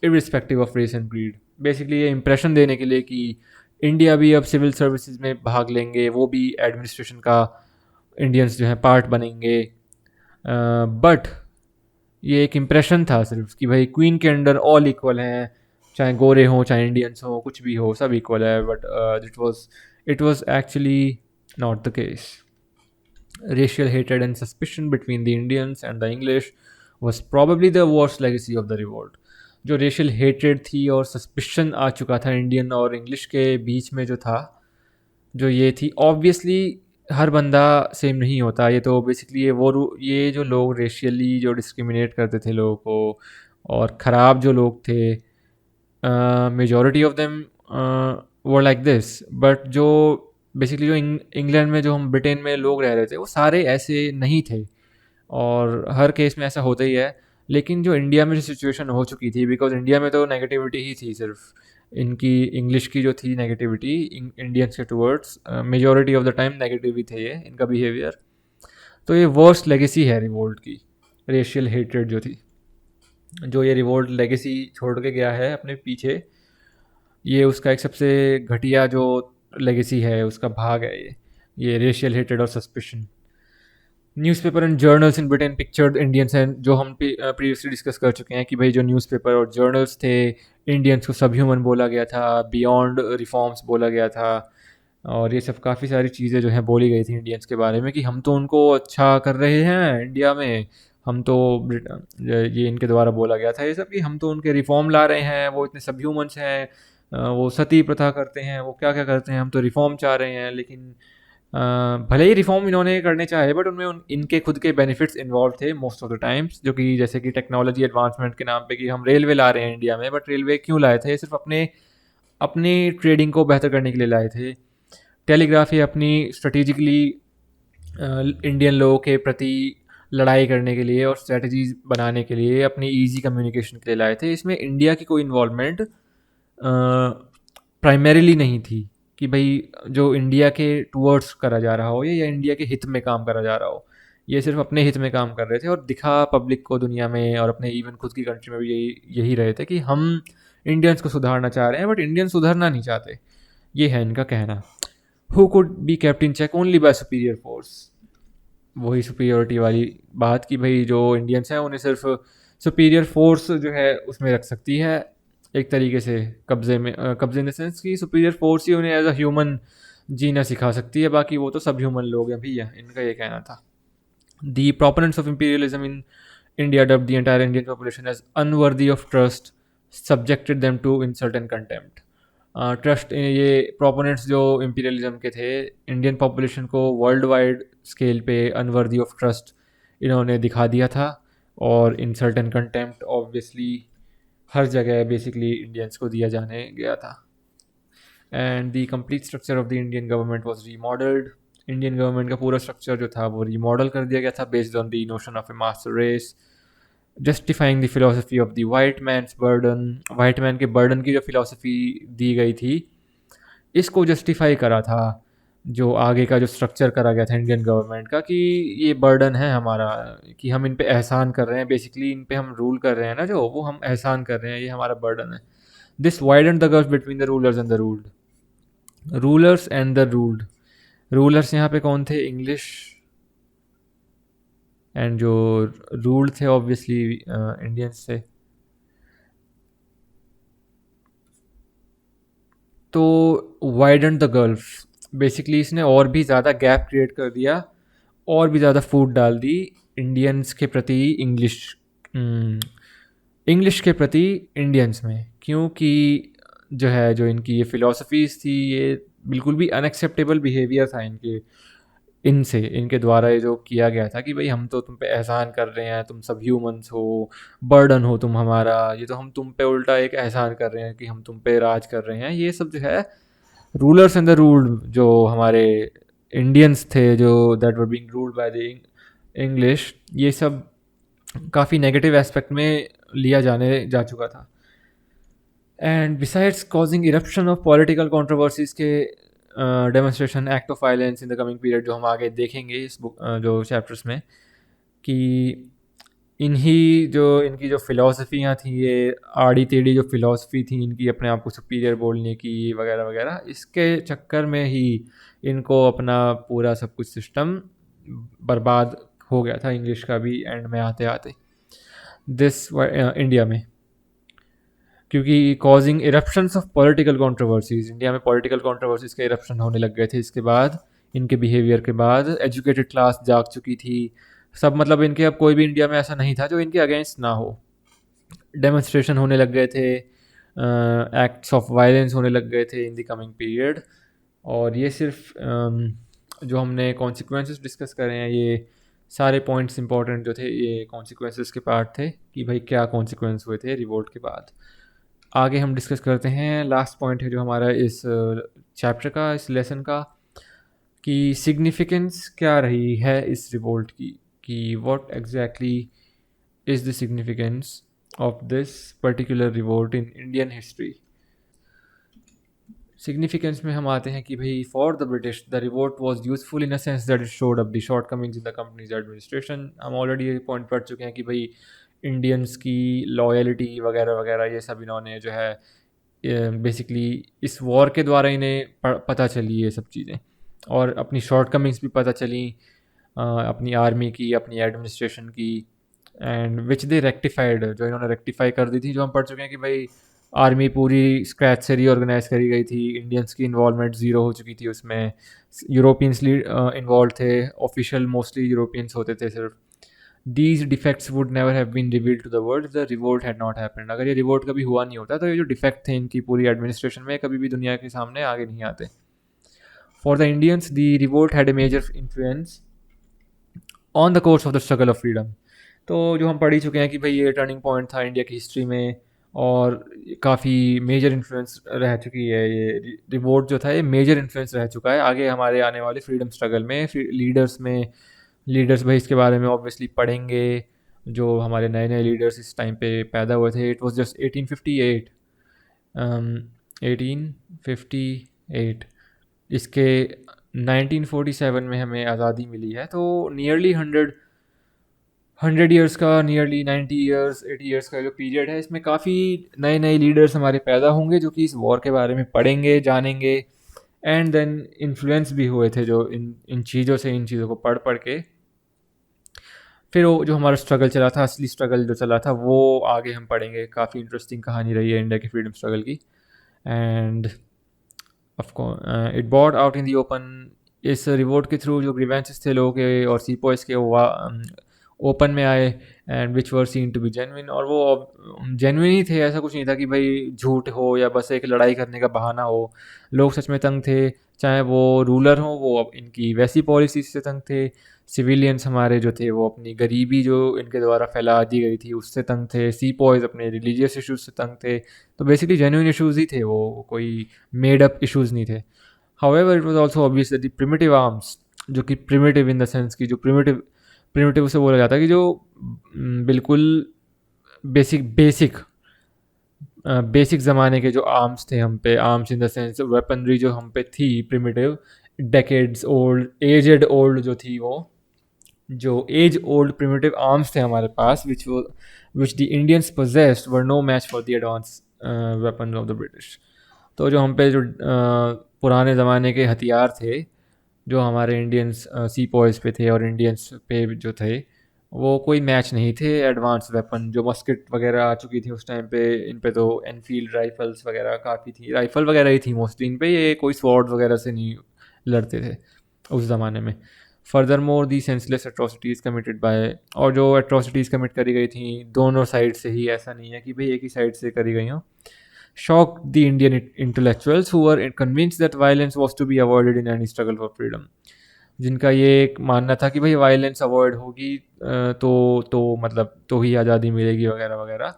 irrespective of race and creed. Basically ये इम्प्रेशन देने के लिए कि इंडिया भी अब सिविल सर्विसेज में भाग लेंगे, वो भी एडमिनिस्ट्रेशन का इंडियंस जो है पार्ट बनेंगे। बट ये एक इम्प्रेशन था सिर्फ कि भाई क्वीन के अंडर ऑल इक्वल हैं, चाहे गोरे हों चाहे इंडियंस हों कुछ भी हो सब इक्वल है। But it was actually not the case. Racial hatred and suspicion between the Indians and the English was probably the worst legacy of the revolt. जो रेशियल हेट्रेड थी और सस्पिशन आ चुका था इंडियन और इंग्लिश के बीच में जो था, जो ये थी ऑब्वियसली हर बंदा सेम नहीं होता। ये तो बेसिकली ये जो लोग रेशियली जो डिस्क्रिमिनेट करते थे लोगों को और ख़राब जो लोग थे, majority of them were like this. But जो बेसिकली जो इंग्लैंड में जो हम ब्रिटेन में लोग रह रहे थे वो सारे ऐसे नहीं थे, और हर केस में ऐसा होता ही है। लेकिन जो इंडिया में जो सिचुएशन हो चुकी थी, बिकॉज इंडिया में तो नेगेटिविटी ही थी सिर्फ, इनकी इंग्लिश की जो थी नेगेटिविटी इंडियंस के towards, majority of the time negative ही थे ये इनका बिहेवियर। तो ये वर्स्ट लेगेसी है रिवोल्ट की, रेशियल हेट्रेड जो थी, जो ये रिवोल्ट लेगेसी छोड़ के गया है अपने पीछे, ये उसका एक सबसे घटिया जो लेगेसी है उसका भाग है ये रेशियल हेटेड और suspicion. Newspaper and journals in Britain pictured Indians and, जो हम प्रीवियसली डिस्कस कर चुके हैं कि भाई जो न्यूज़पेपर और जर्नल्स थे इंडियंस को सब ह्यूमन बोला गया था, बियॉन्ड रिफॉर्म्स बोला गया था, और ये सब काफ़ी सारी चीज़ें जो हैं बोली गई थी इंडियंस के बारे में कि हम तो उनको अच्छा कर रहे हैं इंडिया में, हम तो ये इनके द्वारा बोला गया था ये सब कि हम तो उनके रिफॉर्म ला रहे हैं, वो इतने सब ह्यूमन्स हैं, वो सती प्रथा करते हैं, वो क्या क्या करते हैं, हम तो रिफॉर्म चाह रहे हैं। लेकिन भले ही रिफॉर्म इन्होंने करने चाहे बट उनमें इनके खुद के बेनिफिट्स इन्वॉल्व थे मोस्ट ऑफ द टाइम्स, जो कि जैसे कि टेक्नोलॉजी एडवांसमेंट के नाम पे कि हम रेलवे ला रहे हैं इंडिया में, बट रेलवे क्यों लाए थे? सिर्फ अपने अपनी ट्रेडिंग को बेहतर करने के लिए लाए थे। टेलीग्राफी अपनी स्ट्रेटेजिकली इंडियन लोगों के प्रति लड़ाई करने के लिए और स्ट्रेटजीज बनाने के लिए अपनी इजी कम्युनिकेशन के लिए लाए थे। इसमें इंडिया की कोई इन्वॉल्वमेंट प्राइमरीली नहीं थी कि भाई जो इंडिया के टूवर्ड्स करा जा रहा हो या इंडिया के हित में काम करा जा रहा हो, ये सिर्फ अपने हित में काम कर रहे थे और दिखा पब्लिक को दुनिया में और अपने इवन खुद की कंट्री में भी यही रहे थे कि हम इंडियंस को सुधारना चाह रहे हैं बट इंडियन सुधरना नहीं चाहते, ये है इनका कहना। Who could be kept in check only by superior force, वही सुपीरियोरिटी वाली बात कि भाई जो इंडियंस हैं उन्हें सिर्फ सुपीरियर फोर्स जो है उसमें रख सकती है एक तरीके से कब्जे इन द सेंस कि सुपीरियर फोर्स ही उन्हें एज अ ह्यूमन जीना सिखा सकती है, बाकी वो तो सब ह्यूमन लोग हैं भैया, इनका ये कहना था। The proponents of imperialism in India dubbed the entire Indian population as unworthy of trust, subjected them to insult and contempt. Trust ये प्रोपोनेंट्स जो इम्पीरियलिज्म के थे इंडियन पॉपुलेशन को वर्ल्ड वाइड स्केल पे अनवर्दी ऑफ ट्रस्ट इन्होंने दिखा दिया था, और इंसल्ट एंड कंटेम्प्ट ऑब्वियसली हर जगह बेसिकली इंडियंस को दिया जाने गया था। And the complete structure of the Indian government was remodelled, Indian government का पूरा स्ट्रक्चर जो था वो रीमॉडल कर दिया गया था based on the notion of a master race, justifying the philosophy of the white man's burden. White man के बर्डन की जो फिलोसफी दी गई थी इसको जस्टिफाई करा था जो आगे का जो स्ट्रक्चर करा गया था इंडियन गवर्नमेंट का कि ये बर्डन है हमारा, कि हम इन पे एहसान कर रहे हैं, बेसिकली इन पे हम रूल कर रहे हैं ना, जो वो हम एहसान कर रहे हैं, ये हमारा बर्डन है। This widened the gulf between the rulers and the ruled, rulers and the ruled. Rulers यहाँ पे कौन थे? इंग्लिश, एंड जो रूल्ड थे ऑब्वियसली इंडियंस थे। तो वाइडेंड द गल्फ, बेसिकली इसने और भी ज़्यादा गैप क्रिएट कर दिया, और भी ज़्यादा फूट डाल दी इंडियंस के प्रति इंग्लिश के प्रति इंडियंस में, क्योंकि जो है जो इनकी ये फ़िलासफ़ीज़ थी ये बिल्कुल भी अनएक्सेप्टेबल बिहेवियर था इनसे, इनके द्वारा ये जो किया गया था कि भाई हम तो तुम पे एहसान कर रहे हैं, तुम सब ह्यूमंस हो, बर्डन हो तुम हमारा, ये तो हम तुम पे उल्टा एक एहसान कर रहे हैं कि हम तुम पे राज कर रहे हैं, ये सब जो है रूलर्स एंड द रूल्ड जो हमारे इंडियंस थे जो that were being ruled by the English, ये सब काफ़ी नेगेटिव एस्पेक्ट में लिया जाने जा चुका था। And besides causing eruption of political controversies के demonstration act of violence in the coming period, जो हम आगे देखेंगे इस बुक जो चैप्टर्स में, कि इनकी जो फ़िलासफ़ियाँ थी, ये आड़ी टेढ़ी जो फ़िलासफ़ी थी इनकी अपने आप को सुपीरियर बोलने की वगैरह वगैरह, इसके चक्कर में ही इनको अपना पूरा सब कुछ सिस्टम बर्बाद हो गया था इंग्लिश का भी एंड में आते आते दिस इंडिया में, क्योंकि causing eruptions of political controversies, India में पॉलिटिकल कंट्रोवर्सीज के इरप्शन होने लग गए थे इसके बाद, इनके बिहेवियर के बाद एजुकेटेड क्लास जाग चुकी थी सब, मतलब इनके अब कोई भी इंडिया में ऐसा नहीं था जो इनके अगेंस्ट ना हो, डेमोन्स्ट्रेशन होने लग गए थे, एक्ट्स ऑफ वायलेंस होने लग गए थे इन द कमिंग पीरियड। और ये सिर्फ जो हमने कॉन्सिक्वेंसेस डिस्कस करे हैं, ये सारे पॉइंट्स इंपॉर्टेंट जो थे ये कॉन्सिक्वेंसेस के पार्ट थे कि भाई क्या कॉन्सिक्वेंस हुए थे रिवोल्ट के बाद। आगे हम डिस्कस करते हैं, लास्ट पॉइंट है जो हमारा इस चैप्टर का, इस लेसन का, कि सिग्निफिकेंस क्या रही है इस रिवोल्ट की, कि what exactly is the significance of this particular revolt in Indian history. Significance में हम आते हैं कि भाई for the British the revolt was useful in a sense that it showed up the shortcomings in the companies administration. हम ऑलरेडी ये पॉइंट पढ़ चुके हैं कि भाई इंडियंस की लॉयल्टी वगैरह वगैरह ये सब इन्होंने जो है बेसिकली इस वॉर के द्वारा इन्हें पता चली ये सब चीज़ें, और अपनी शॉर्टकमिंग्स भी पता चली अपनी आर्मी की, अपनी एडमिनिस्ट्रेशन की, एंड विच दे रेक्टिफाइड, जो इन्होंने रेक्टिफाई कर दी थी, जो हम पढ़ चुके हैं कि भाई आर्मी पूरी स्क्रैच से रीऑर्गेनाइज करी गई थी, इंडियंस की इन्वॉल्वमेंट ज़ीरो हो चुकी थी उसमें, यूरोपियंस इन्वॉल्व थे, ऑफिशियल मोस्टली यूरोपियंस होते थे सिर्फ। These defects would never have been revealed to the world the revolt had not happened. अगर ये रिवोल्ट कभी हुआ नहीं होता तो ये जो डिफेक्ट थे इनकी पूरी एडमिनिस्ट्रेशन में कभी भी दुनिया के सामने आगे नहीं आते। For the Indians the revolt had a major influence on the course of the struggle of freedom. तो जो हम पढ़ ही चुके हैं कि भाई ये टर्निंग पॉइंट था इंडिया की हिस्ट्री में, और काफ़ी मेजर इन्फ्लुएंस रह चुकी है ये रिवोल्ट जो था, ये मेजर इन्फ्लुएंस रह चुका है आगे हमारे आने वाले फ्रीडम स्ट्रगल में, लीडर्स में। लीडर्स भाई इसके बारे में ऑब्वियसली पढ़ेंगे, जो हमारे नए नए लीडर्स इस टाइम पे पैदा हुए थे। इट वाज जस्ट 1858, 1858, इसके 1947 में हमें आज़ादी मिली है, तो नियरली 100 ईयर्स का, नियरली 90 ईयर्स 80 ईयर्स का जो पीरियड है, इसमें काफ़ी नए नए लीडर्स हमारे पैदा होंगे जो कि इस वॉर के बारे में पढ़ेंगे, जानेंगे, एंड देन इन्फ्लुएंस भी हुए थे जो इन चीज़ों से, इन चीज़ों को पढ़ पढ़ के फिर वो जो हमारा स्ट्रगल चला था, असली स्ट्रगल जो चला था, वो आगे हम पढ़ेंगे। काफ़ी इंटरेस्टिंग कहानी रही है इंडिया के फ्रीडम स्ट्रगल की, and of course it bought out in the open. इस रिवोल्ट के थ्रू जो ग्रीवेंसेस थे लोगों के और सीपॉइस के, वो ओपन में आए, and which were seen to be genuine, और वो जेन्युइन ही थे, ऐसा कुछ नहीं था कि भाई झूठ हो या बस एक लड़ाई करने का बहाना हो। लोग सच में तंग थे, चाहे वो रूलर हो, वो अब इनकी वैसी पॉलिसी से तंग थे, सिविलियंस हमारे जो थे वो अपनी गरीबी जो इनके द्वारा फैला दी गई थी उससे तंग थे, सीपॉइज अपने रिलीजियस इश्यूज से तंग थे। तो बेसिकली जेन्युइन इश्यूज़ ही थे वो, कोई मेड अप इश्यूज़ नहीं थे। However it was also obvious that the primitive arms, जो कि प्रिमिटिव इन द सेंस की, जो प्रिमिटिव प्रिमिटिव उसे बोला जाता है कि जो बिल्कुल बेसिक बेसिक बेसिक ज़माने के जो आर्म्स थे हम पे, arms in the sense weaponry जो हम पे थी primitive, decades old, aged old जो थी वो, जो एज ओल्ड प्रिमिटिव आर्म्स थे हमारे पास, which the Indians possessed were no match for the advance weapon of the British. तो जो हम पे जो पुराने ज़माने के हथियार थे जो हमारे इंडियंस सी पॉइस पे थे और इंडियंस पे जो थे, वो कोई मैच नहीं थे एडवांस वेपन, जो मस्किट वगैरह आ चुकी थी उस टाइम पे। इन पे तो एनफील्ड राइफल्स वगैरह काफ़ी थी, राइफल वगैरह ही थी मोस्टली इन पे, ये कोई स्वॉर्ड वगैरह से नहीं लड़ते थे उस ज़माने में। Further more the senseless atrocities committed by, और जो एट्रोसिटीज़ कमिट करी गई थी दोनों साइड से ही, ऐसा नहीं है कि भाई एक ही साइड से करी गई हों, shocked the Indian intellectuals who were convinced that violence was to be avoided in any struggle for freedom. जिनका ये एक मानना था कि भाई वायलेंस अवॉइड होगी तो मतलब तो ही आज़ादी मिलेगी वगैरह वगैरह।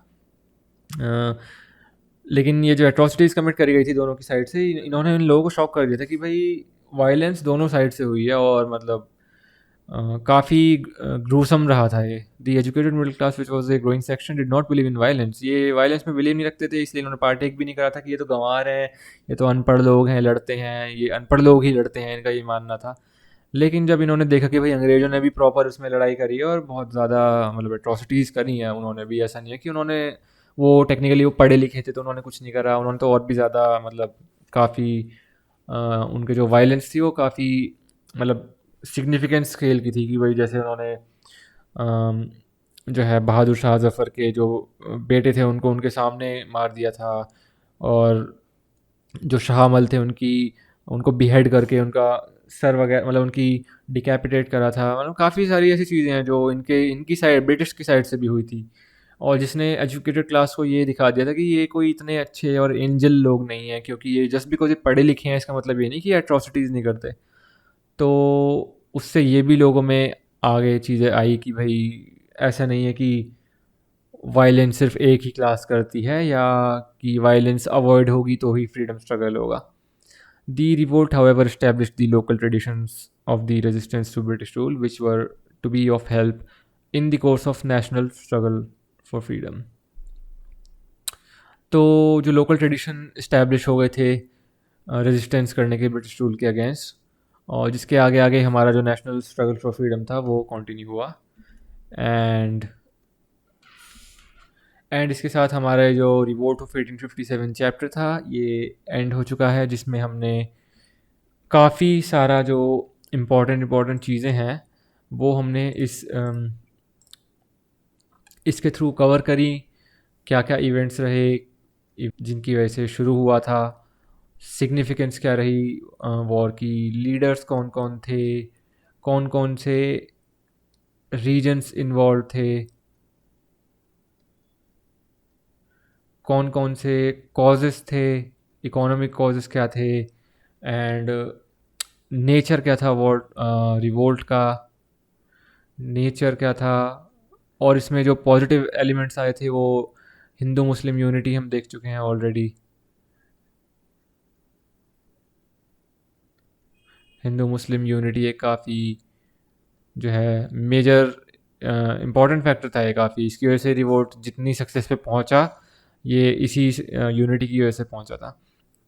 लेकिन ये जो एट्रॉसिटीज़ कमिट करी गई थी दोनों की साइड से, इन्होंने इन लोगों को शॉक कर दिया था कि भाई वायलेंस दोनों साइड से हुई है और मतलब काफ़ी ग्रूसम रहा था ये। The educated middle class which was a growing section did not believe in violence, ये वायलेंस में बिलीव नहीं रखते थे, इसलिए इन्होंने पार्टेक भी नहीं करा था कि ये तो गंवार हैं, ये तो अनपढ़ लोग हैं लड़ते हैं, ये अनपढ़ लोग ही लड़ते हैं, इनका ये मानना था। लेकिन जब इन्होंने देखा कि भाई अंग्रेज़ों ने भी प्रॉपर उसमें लड़ाई करी है और बहुत ज़्यादा मतलब एट्रॉसिटीज़ करी हैं उन्होंने भी, ऐसा नहीं है कि उन्होंने वो टेक्निकली वो पढ़े लिखे थे तो उन्होंने कुछ नहीं करा, उन्होंने तो और भी ज़्यादा मतलब काफ़ी उनके जो वायलेंस थी वो काफ़ी मतलब सिग्निफिकेंट स्केल की थी कि भाई जैसे उन्होंने जो है बहादुर शाह जफ़र के जो बेटे थे उनको उनके सामने मार दिया था, और जो शाह अमल थे उनको बिहेड करके उनका सर वगैरह मतलब उनकी डिकैपिटेट करा था। मतलब काफ़ी सारी ऐसी चीज़ें हैं जो इनकी साइड ब्रिटिश की साइड से भी हुई थी, और जिसने एजुकेटेड क्लास को ये दिखा दिया था कि ये कोई इतने अच्छे और एंजल लोग नहीं हैं, क्योंकि ये जस्ट बिकॉज ये पढ़े लिखे हैं इसका मतलब ये नहीं कि एट्रॉसिटीज़ नहीं करते। तो उससे ये भी लोगों में आगे चीज़ें आई कि भाई ऐसा नहीं है कि वायलेंस सिर्फ एक ही क्लास करती है या कि वायलेंस अवॉइड होगी तो ही फ्रीडम स्ट्रगल होगा। The revolt, however, established the local traditions of the resistance to British rule, which were to be of help in the course of national struggle for freedom. तो जो लोकल ट्रेडिशन इस्टेब्लिश हो गए थे रेजिस्टेंस करने के ब्रिटिश रूल के अगेंस्ट, और जिसके आगे आगे हमारा जो नेशनल स्ट्रगल फॉर फ्रीडम था वो कंटिन्यू हुआ। एंड इसके साथ हमारा जो रिवोल्ट ऑफ 1857 चैप्टर था ये एंड हो चुका है, जिसमें हमने काफ़ी सारा जो इम्पोर्टेंट चीज़ें हैं वो हमने इसके थ्रू कवर करी। क्या क्या इवेंट्स रहे जिनकी वजह से शुरू हुआ था, सिग्निफिकेंस क्या रही वॉर की, लीडर्स कौन कौन थे, कौन कौन से रीजन्स इन्वॉल्व थे, कौन कौन से कॉजेस थे, इकोनॉमिक कॉजेस क्या थे, एंड नेचर क्या था वॉर रिवोल्ट का, नेचर क्या था। और इसमें जो पॉजिटिव एलिमेंट्स आए थे वो हिंदू मुस्लिम यूनिटी हम देख चुके हैं ऑलरेडी। हिंदू मुस्लिम यूनिटी एक काफ़ी जो है मेजर इम्पॉर्टेंट फैक्टर था ये काफ़ी, इसकी वजह से रिवोल्ट जितनी सक्सेस पे पहुंचा ये इसी यूनिटी की वजह से पहुंचा था।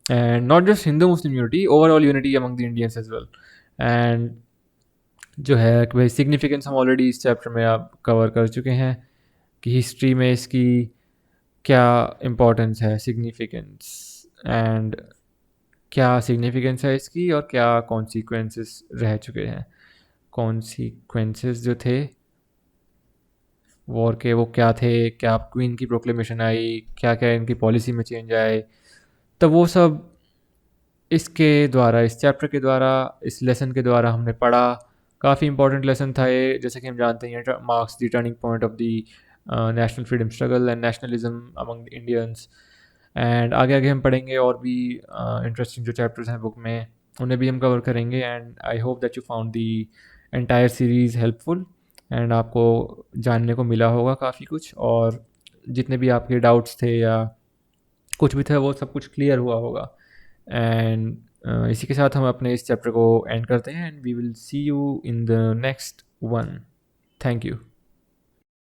And not just Hindu Muslim unity, overall unity among the Indians as well. And जो है कि भाई सिग्निफिकेंस हम ऑलरेडी इस चैप्टर में आप कवर कर चुके हैं कि हिस्ट्री में इसकी क्या इम्पोर्टेंस है, सिग्निफिकेंस, एंड क्या सिग्निफिकेंस है इसकी और क्या कॉन्सिक्वेंसेस रह चुके हैं। कॉन्सिक्वेंसेस जो थे वॉर के वो क्या थे, क्या क्वीन की प्रोक्लेमेशन आई, क्या क्या इनकी पॉलिसी में चेंज आए, तो वो सब इसके द्वारा, इस चैप्टर के द्वारा, इस लेसन के द्वारा हमने पढ़ा। काफ़ी इंपॉर्टेंट लेसन था ये, जैसे कि हम जानते हैं marks the turning point of the national freedom struggle and nationalism among the Indians. And आगे आगे हम पढ़ेंगे और भी इंटरेस्टिंग जो चैप्टर्स हैं बुक में उन्हें भी हम कवर करेंगे। And I hope that you found the entire series helpful, and आपको जानने को मिला होगा काफ़ी कुछ, और जितने भी आपके डाउट्स थे या कुछ भी था वो सब कुछ क्लियर हुआ होगा। एंड इसी के साथ हम अपने इस चैप्टर को एंड करते हैं, and we will see you in the next one. Thank you.